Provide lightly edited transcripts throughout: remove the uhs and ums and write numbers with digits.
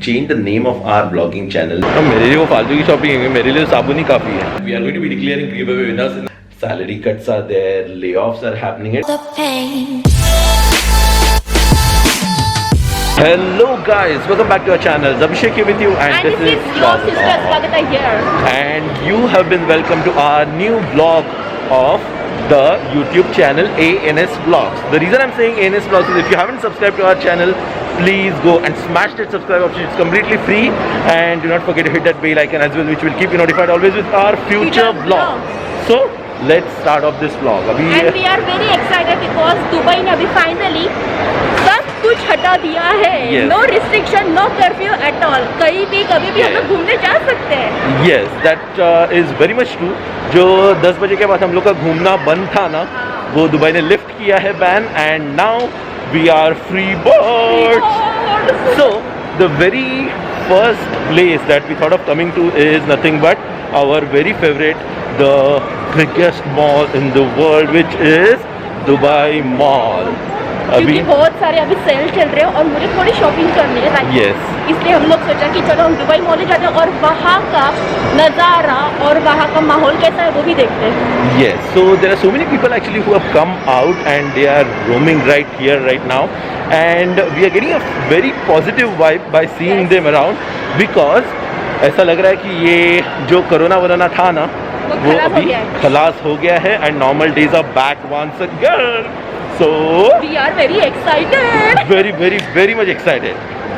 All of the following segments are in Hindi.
change the name of our blogging channel. मेरे लिए वो फालतू की शॉपिंग है, मेरे लिए साबुन ही काफी है. We are going to be declaring giveaway winners. Salary cuts are there, layoffs are happening. Hello guys, welcome back to our channel. Abhishek here with you, and this is your sister Swagata here. And you have been welcome to our new vlog of the YouTube channel ANS Vlogs. The reason I'm saying ANS Vlogs is if you haven't subscribed to our channel, please go and smash that subscribe option. It's completely free, and do not forget to hit that bell icon as well, which will keep you notified always with our future vlogs. So let's start off this vlog. And we are very excited because Dubai ने अभी finally सब कुछ हटा दिया है. Yes. No restriction, no curfew at all. कहीं भी कभी भी हम लोग घूमने जा सकते हैं. Yes, that is very much true. जो 10 बजे के बाद हम लोग का घूमना बंद था ना, वो दुबई ने लिफ्ट किया है ban, and now we are free birds. So the very first place that we thought of coming to is nothing but our very favorite, the biggest mall in the world, which is Dubai Mall. क्योंकि बहुत सारे अभी सेल चल रहे हैं और मुझे थोड़ी शॉपिंग करनी है. Yes. इसलिए हम लोग सोचा कि चलो हम दुबई मॉल जाते हैं और वहाँ का नज़ारा और वहाँ का माहौल कैसा है वो भी देखते हैं. Yes, so there are so many people actually who have come out and they are roaming right here right now, and we are getting a very positive vibe by seeing them around, because ऐसा लग रहा है कि ये जो कोरोना वरोना था ना वो अभी खलास हो गया है, and normal days are back once again. So we are very excited. Very much excited.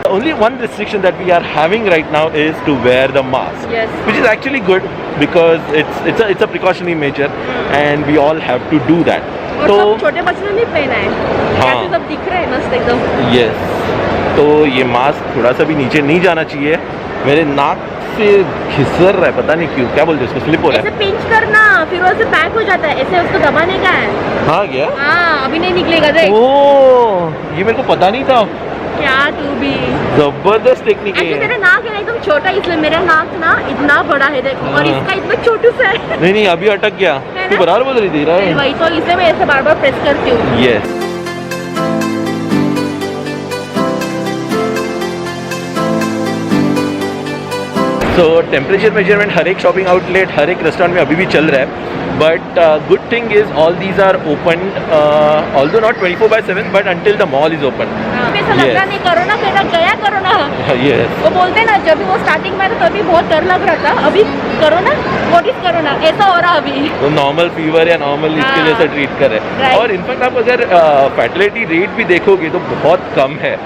Only one restriction that we are having right now is to wear the mask. Yes. Which is actually good because it's a precautionary measure, and we all have to do that. और सब छोटे बच्चों ने नहीं पहना है. हाँ. ऐसे सब दिख रहे हैं मस्त एकदम. Yes. तो ये मास्क थोड़ा सा भी नीचे नहीं जाना चाहिए. मेरे नाक से घिसर रहा है, पता नहीं क्यों. क्या बोलते हैं उसको, स्लिप हो रहा है. ऐसे पिंच करना, फिर वो ऐसे पैक हो जाता है. ऐसे उसको दबाने का है. हाँ क्या? हाँ, अभी नहीं निकलेगा. देख. ओह, ये मेरे को पता नहीं था. क्या तू भी जबरदस्त टेक्निक है. मेरा नाक है ना एकदम छोटा, इसलिए मेरा नाक ना इतना बड़ा है देखो, और इसका इतना छोटू सा है. नहीं अभी अटक गया. तू बराबर बोल रही थी ना. वही तो, इसलिए मैं ऐसे बार बार प्रेस करती हूँ. यस. सो टेम्परेचर मेजरमेंट हर एक शॉपिंग आउटलेट, हर एक रेस्टोरेंट में अभी भी चल रहा है. But good thing is all these are open, although not 24/7, but until the mall is open. ऐसा लग रहा नहीं कोरोना पहला गया कोरोना. यस. वो बोलते ना जब भी वो स्टार्टिंग में था तभी बहुत डर लग रहा था. अभी कोरोना, व्हाट इज कोरोना, ऐसा हो रहा अभी. तो नॉर्मल फीवर या नॉर्मल इसके जैसा ट्रीट कर रहे हैं. और इनफैक्ट आप अगर फर्टिलिटी रेट भी देखोगे तो बहुत कम है.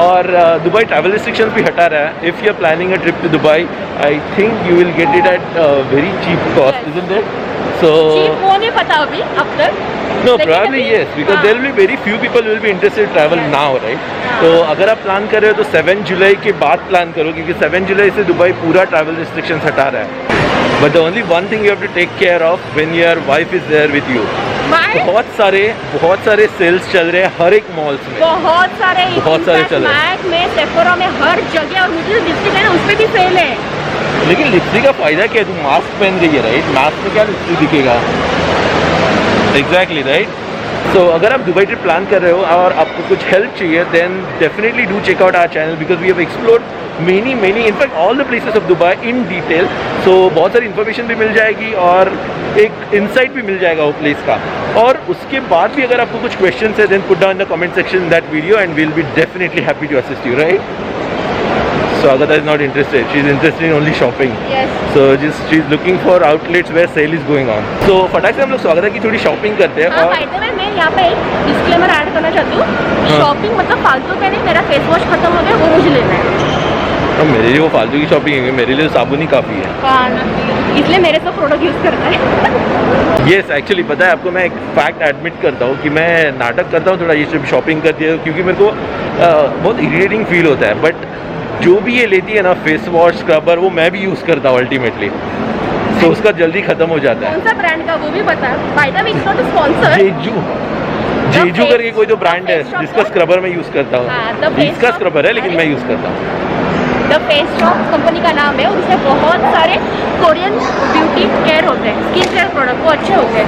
और दुबई ट्रैवल रिस्ट्रिक्शंस भी हटा रहा है. If you are planning a trip to Dubai, I think you will get it at very cheap cost, isn't it? So cheap वो नहीं पता अभी अब तक. No, probably yes, because there will be very few people will be interested to travel now, right? तो अगर आप प्लान कर रहे हो तो 7 जुलाई के बाद प्लान करो, क्योंकि 7 जुलाई से दुबई पूरा ट्रैवल रिस्ट्रिक्शंस हटा रहा है. But the only one thing you have to take care of when your wife is there with you. बहुत सारे सेल्स चल रहे हैं हर एक मॉल्स में. बहुत सारे चल रहे हैं. मैक में, सेफोरा में, हर जगह. और मुझे लिपस्टिक है ना उस पर भी सेल है. लेकिन लिपस्टिक का फायदा क्या है? तुम मास्क पहन रही है, राइट? मास्क में क्या लिपस्टिक दिखेगा? Exactly, right. सो अगर आप दुबई ट्रिप प्लान कर रहे हो और आपको कुछ हेल्प चाहिए, then definitely do check out our channel, because we have explored many in fact all the places of Dubai in detail. So बहुत सारी इन्फॉर्मेशन भी मिल जाएगी और एक इंसाइट भी मिल जाएगा वो प्लेस का. और उसके बाद भी अगर आपको कुछ क्वेश्चन है, then put down in the comment section that video, and we will be definitely happy to assist you, right? So Agatha is not interested. She is interested in only shopping. Yes. So she is looking for outlets where sale is going on. So फटाक से हम लोग स्वागत की थोड़ी शॉपिंग करते हैं. हाँ, by the way, मैं यहाँ पे एक डिस्क्लेमर ऐड करना चाहती हूँ. शॉपिंग मतलब फालतू का नहीं. मेरा फेस वॉश खत्म हो गया, वो मुझे लेना है. अब मेरे लिए वो फालतू की शॉपिंग है, मेरे लिए साबुन ही काफ़ी है. इसलिए मेरे से प्रोडक्ट यूज़ करता है. येस, एक्चुअली पता है आपको, मैं एक फैक्ट एडमिट करता हूँ कि मैं नाटक करता हूँ थोड़ा ये सब शॉपिंग करती है, क्योंकि मेरे को बहुत इरिटेटिंग फील होता है. बट जो भी ये लेती है ना, फेस वॉश, स्क्रबर, वो मैं भी यूज़ करता हूँ अल्टीमेटली. तो उसका जल्दी खत्म हो जाता है. कौन सा ब्रांड का वो भी बता. By the way, it's not a sponsor. Jeju करके कोई तो ब्रांड है जिसका स्क्रबर मैं यूज़ करता हूँ. इसका स्क्रबर है लेकिन मैं यूज़ करता हूँ. द फेस शॉप कंपनी का नाम है और उसमें बहुत सारे कोरियन ब्यूटी केयर होते हैं, स्किन केयर प्रोडक्ट वो अच्छे होते हैं।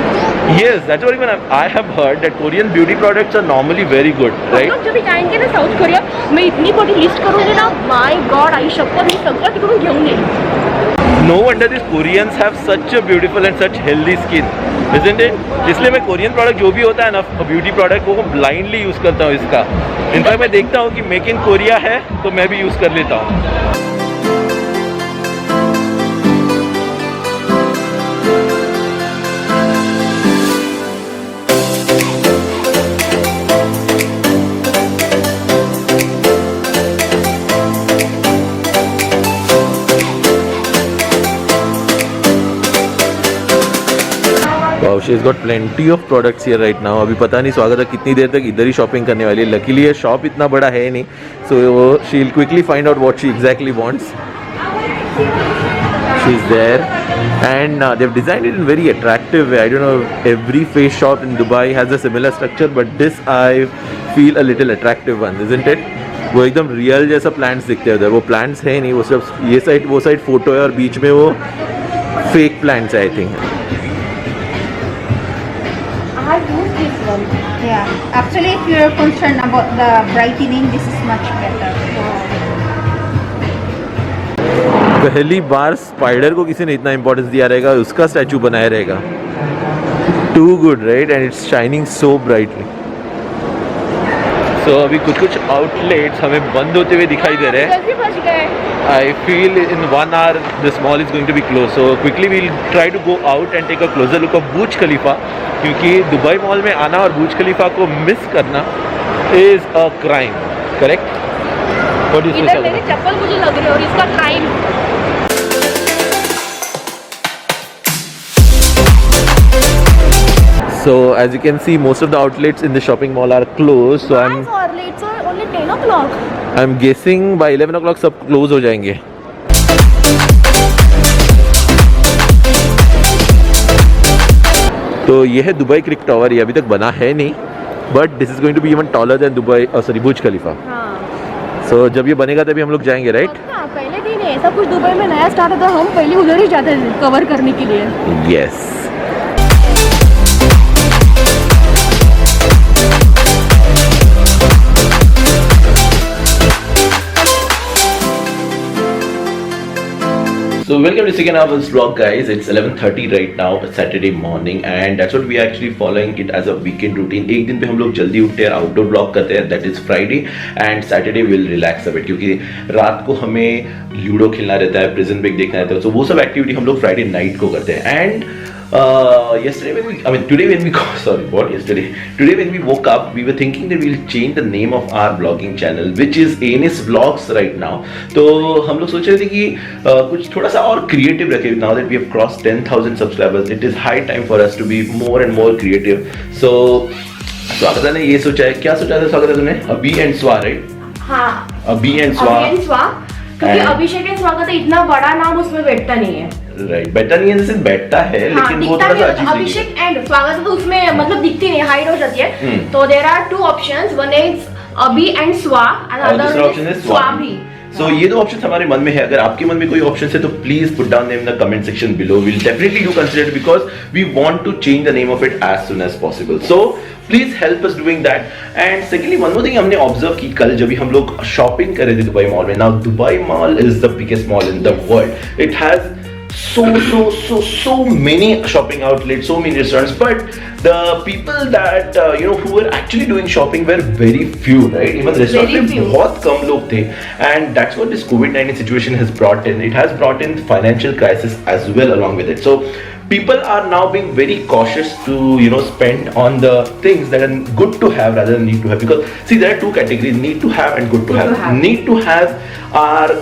Yes, that's what even I have heard that Korean beauty products are normally very good, हम right? लोग जब भी जाएंगे ना साउथ कोरिया, मैं इतनी बड़ी लिस्ट करूँगी ना, माय गॉड आई शपथ नहीं सगळं तिकडून घेऊन येईल। No wonder these Koreans have such a beautiful and such healthy skin, isn't it? इसलिए मैं कोरियन प्रोडक्ट जो भी होता है ना ब्यूटी प्रोडक्ट वो ब्लाइंडली यूज़ करता हूँ इसका। इनफैक्ट मैं देखता हूँ कि मेक इन कोरिया है तो मैं भी यूज़ कर लेता हूँ। Wow, she's got plenty of products here right now. अभी पता नहीं स्वागत कितनी देर तक इधर ही शॉपिंग करने वाली है। लकीली ये शॉप इतना बड़ा है नहीं, so she'll quickly find out what she exactly wants. She's there, and they've designed it in very attractive way. I don't know if every face shop in Dubai has a similar structure, but this I feel a little attractive one, isn't it? वो एकदम रियल जैसा प्लांट्स दिखते हैं उधर। वो प्लांट्स है नहीं, वो सिर्फ ये साइड वो साइड फोटो है और बीच में वो फेक प्लांट्स है I think. I use this one. Yeah, actually, if you're concerned about the brightening, this is much better. पहली बार स्पाइडर को किसी ने इतना इंपॉर्टेंस दिया रहेगा, उसका स्टैचू बनाया रहेगा। Too good right, and it's shining so brightly. So अभी कुछ कुछ आउटलेट्स हमें बंद होते हुए दिखाई दे रहे हैं। 10 भी बज गए। I feel in 1 hour this mall is going to be closed. So quickly we'll try to go out and take a closer look of Burj Khalifa, क्योंकि दुबई मॉल में आना और बुर्ज खलीफा को मिस करना is a crime, correct? What do you इधर say? मेरी चप्पल मुझे लग रही है और इसका crime. So as you can see, most of the outlets in the shopping mall are closed. So Guys, or late, so only 10 o'clock. I'm guessing by 11 o'clock सब close हो जाएंगे। तो ये है दुबई क्रिक टावर, ये अभी तक बना है नहीं, but this is going to be even taller than Dubai sorry Burj Khalifa. हाँ। सो जब ये बनेगा तभी हम लोग जाएंगे, राइट? हाँ, पहले दिन है ऐसा कुछ दुबई में नया स्टार्ट होता हम पहले उधर ही जाते थे कवर करने के लिए। Yes. So welcome to second hour's vlog guys. It's 11:30 right now, Saturday morning, and that's what we are actually following it as a weekend routine. एक दिन पे हम लोग जल्दी उठते हैं, आउटडोर ब्लॉग करते हैं, that is Friday, and Saturday we'll relax a bit क्योंकि रात को हमें लूडो खेलना रहता है, प्रिजन ब्रेक देखना रहता है, so वो सब एक्टिविटी हम लोग फ्राइडे नाइट को करते हैं। And today when we woke up, we were thinking that we'll change the name of our vlogging channel, which is ANS Vlogs right now. तो हम लोग सोच रहे थे कि कुछ थोड़ा सा और creative रखें. Now that we have crossed 10,000 subscribers, it is high time for us to be more and more creative. So स्वागता ने ये सोचा है, क्या सोचा था स्वागता तुमने? अभी एंड स्वा, राइट? हाँ, अभी एंड स्वा, क्योंकि अभिषेक एंड स्वागत इतना बड़ा नाम उसमें बैठता नहीं है। राइट, बैठता नहीं है जैसे बैठता है, लेकिन वो थोड़ा सा अजीब अभिषेक एंड स्वागत तो उसमें मतलब दिखती नहीं, हाइड हो जाती है। तो there are 2 options, one is Abhi and स्वा and other option is Swabhi. So ये 2 ऑप्शंस हमारे मन में है। अगर आपके मन में कोई ऑप्शन है तो please put down name in the comment section below. We'll definitely do consider it because we want to change the name of it as soon as possible. So please help us doing that. And secondly, one more thing हमने ऑब्जर्व की कल जब भी हम लोग शॉपिंग कर रहे थे दुबई मॉल में। Now Dubai Mall is the biggest mall in the world. It has so many shopping outlets, so many restaurants, but the people that who were actually doing shopping were very few, right? Even restaurants में बहुत कम लोग थे, and that's what this COVID-19 situation has brought in. It has brought in financial crisis as well along with it. So people are now being very cautious to spend on the things that are good to have rather than need to have, because see there are 2 categories, need to have and good to have. Need to have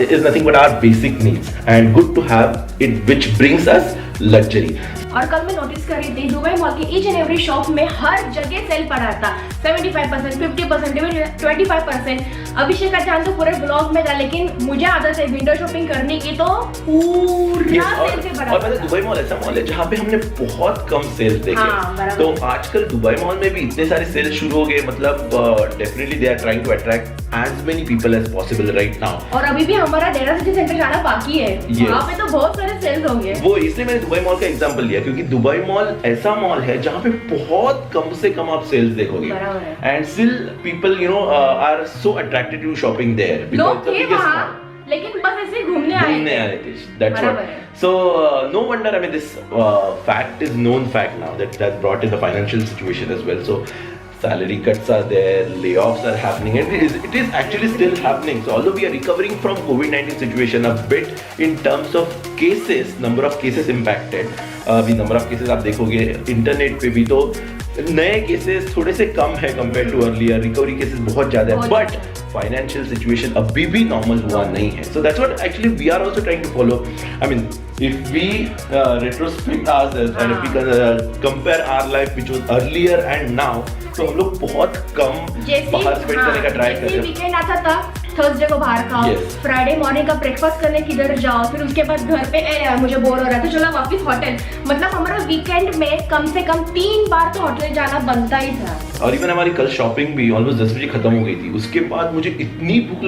is nothing but our basic needs, and good to have it which brings us luxury. और कल मैं नोटिस कर रही थी दुबई मॉल के ईच एंड एवरी शॉप में हर जगह सेल पड़ा था, 75%, 50%, 25%। अभिषेक का ध्यान तो पूरे ब्लॉग में था, लेकिन मुझे आदत है विंडो शॉपिंग करने की, तो पूरा सेल से भरा। और पता है दुबई मॉल ऐसा मॉल है जहाँ पे हमने बहुत कम सेल्स देखे। तो आजकल दुबई मॉल में भी इतने सारे सेल्स शुरू हो गए, मतलब definitely they are trying to attract as many people as possible right now. और अभी भी हमारा डेरा सिटी सेंटर जाना बाकी है, वहाँ पे तो बहुत सारे सेल्स होंगे। वो इसलिए मैंने दुबई मॉल का एग्जांपल लिया क्योंकि दुबई मॉल ऐसा मॉल है जहाँ पे बहुत कम से कम आप सेल्स देखोगे, and still people you know are so attracted to shopping there. लोग थे वहाँ, लेकिन बस ऐसे घूमने आए थे। That's what. So no wonder, I mean, this fact is known fact now that brought in the financial situation as well. So salary cuts are there, layoffs are happening, and it is actually still happening. So although we are recovering from COVID-19 situation a bit in terms of cases, number of cases impacted, the number of cases आप देखोगे इंटरनेट पे भी तो नए केसेस थोड़े से कम है compare to earlier, recovery cases बहुत ज्यादा है, बट फाइनेंशियल सिचुएशन अभी भी नॉर्मल हुआ नहीं है। So that's what actually we are also trying to follow. I mean if we retrospect ourselves and if we compare our life which was earlier and now, तो हम लोग बहुत कम बाहर स्पेंड करने का ट्राई कर रहे हैं। वीकेंड आता था, थर्सडे को बाहर खाओ, फ्राइडे मॉर्निंग का ब्रेकफास्ट करने किधर जाओ, फिर उसके बाद घर पे यार मुझे बोर हो रहा है तो चलो वापस होटल। मतलब हमारा वीकेंड में कम से कम 3 बार तो होटल जाना बनता ही था। और इवन हमारी कल शॉपिंग भी ऑलमोस्ट 10 बजे खत्म हो गई थी। उसके बाद मुझे इतनी भूख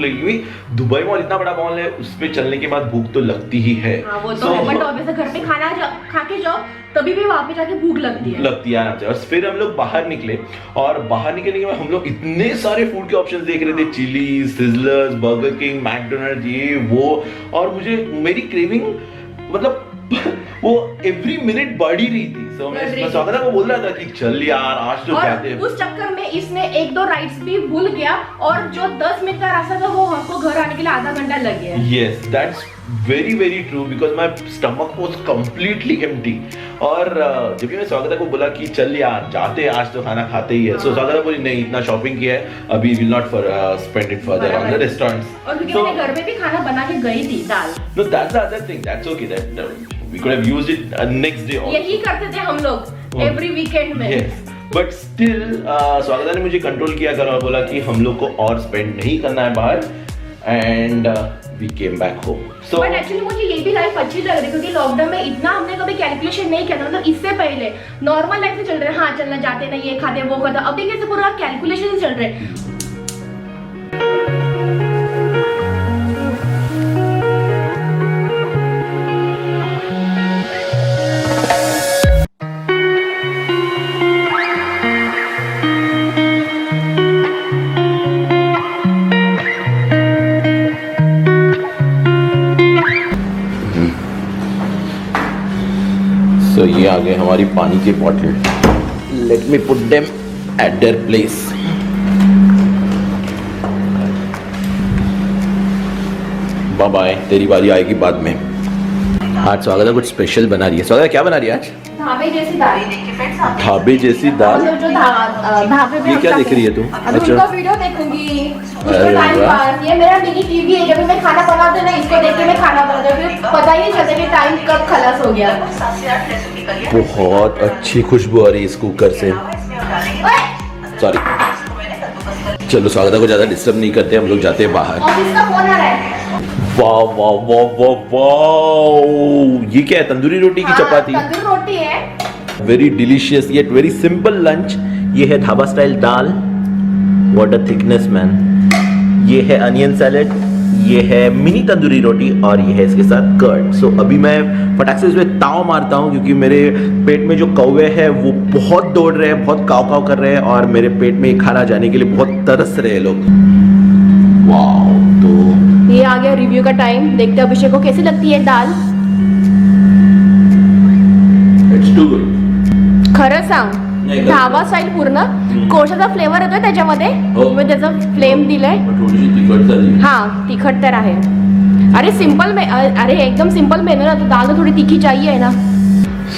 लगी। दुबई मॉल इतना बड़ा मॉल है, उस पे चलने के बाद भूख तो लगती ही है। हाँ, वो तो है, बट ऑब्वियसली घर पे खाना खा के जाओ तभी भी वहाँ पे जाके भूख लगती है आराम से। और फिर हम लोग बाहर निकले, और बाहर निकलने के बाद हम लोग इतने सारे फूड के ऑप्शंस देख रहे थे, Chili, Sizzlers, Burger King, McDonald, ये वो, और मुझे मेरी क्रेविंग मतलब वो एवरी मिनट बढ़ ही रही थी। सो मैं स्वागत को बोल रहा था कि चल यार आज तो क्या थे। उस चक्कर में इसने 1-2 राइड्स भी भूल गया, और जो 10 मिनट का रास्ता था वो हमको घर आने के लिए आधा घंटा लग गया। Yes, that's very true because my stomach was completely empty. और जब भी मैं स्वागत को बोला कि चल यार जाते आज तो खाना खाते ही है, सो स्वागत बोली नहीं इतना शॉपिंग किया है अभी, will not spend it further on the restaurants. और क्योंकि मैं घर पे भी खाना बना के गई थी दाल। No, that's the other thing. That's okay. That we could have used it next day also. यही करते थे हम लोग एवरी वीकेंड में। Yes. बट स्टिल स्वागता ने मुझे कंट्रोल किया कर और बोला कि हम लोग को और स्पेंड नहीं करना है बाहर, and we came back home. So but actually मुझे ये भी लाइफ अच्छी लग रही है क्योंकि लॉकडाउन में इतना हमने कभी कैलकुलेशन नहीं किया था। मतलब इससे पहले नॉर्मल लाइफ से चल रहे हैं, हाँ चलना जाते नहीं, ये खाते वो खाता, अभी कैसे पूरा कैलकुलेशन चल रहे हैं। So ये आ गए हमारी पानी की bottle. Let me put them at their place. Bye bye, तेरी बारी आएगी बाद में। आज स्वागत कुछ स्पेशल बना रही है। स्वागत क्या बना रही है आज? ढाबे जैसी दाल। ढाबे जैसी दाल? जो ढाबे में ये क्या देख रही है तू? अच्छा, वीडियो देखूंगी उसके टाइम पास। ये मेरा मिनी टीवी है, जब मैं खाना बनाती हूँ ना इसको देख के मैं खाना बनाती हूँ, फिर पता ही नहीं चलता कि टाइम कब खलास हो गया। बहुत अच्छी खुशबू आ रही है इस कुकर से। सॉरी, चलो स्वागत को ज्यादा डिस्टर्ब नहीं करते, हम लोग जाते हैं बाहर। ऑफिस का फोन आ रहा है। वाह वाह वाह वाह वाह, ये क्या है? तंदूरी रोटी की चपाती? तंदूरी रोटी है। Very delicious yet very simple lunch. ये है dhaba style dal, what a thickness man. ये है अनियन सैलेड, ये है मिनी तंदूरी रोटी, और ये है इसके साथ कर्ड। सो अभी मैं फटाक से इसमें ताव मारता हूँ क्योंकि मेरे पेट में जो कौवे हैं वो बहुत दौड़ रहे हैं, बहुत काव काव कर रहे हैं, और मेरे पेट में खाना जाने के लिए बहुत तरस रहे हैं लोग। वाओ, तो ये आ गया रिव्यू का टाइम। देखते हैं अभिषेक को कैसी लगती है दाल। It's to good. खरं सांग, ढाबा स्टाईल पूर्ण कोळशाचा फ्लेवर येतोय त्याच्यामध्ये, मी त्याचं फ्लेम दिलंय। थोडीशी तिखट झाली। हाँ, तिखट तर आहे। अरे सिंपल में, अरे एकदम सिंपल मेनू ना, तो दाल तो थोड़ी तीखी चाहिए है ना।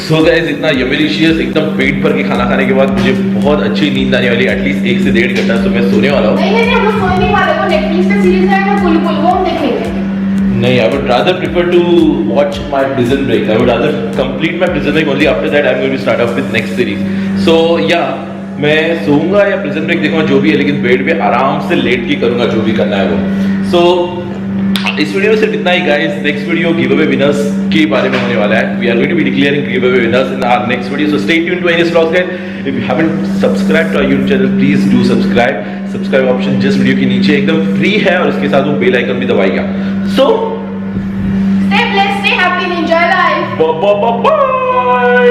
सो गाइस, इतना यमिलिशियस एकदम पेट भर के खाना खाने के बाद मुझे बहुत अच्छी नींद आने वाली है, एटलीस्ट 1 से 1.5 घंटा। तो मैं सोने वाला हूँ। नहीं, हम लोग सोने नहीं वाले, वो नेटफ्लिक्स पे सीरीज है ना बुलबुल, वो हम देखेंगे। नहीं, I would rather prefer to watch my prison break. I would rather complete my prison break, only after that I'm going to start off with next series. So yeah, मैं सोऊंगा या प्रिजन ब्रेक देखूंगा जो भी है, लेकिन बेड पे आराम से लेट के करूंगा जो भी करना है वो। सो इस वीडियो में सिर्फ इतना ही guys. Next video giveaway winners के बारे में होने वाला है। We are going to be declaring giveaway winners in our next video, so stay tuned to Ani's vlogs guys. If you haven't subscribe to our YouTube channel please do subscribe. Subscribe option जिस वीडियो के नीचे एकदम फ्री है और इसके साथ वो बेल आइकन भी दबाइएगा। So Stay blessed, stay happy and enjoy life. Bye.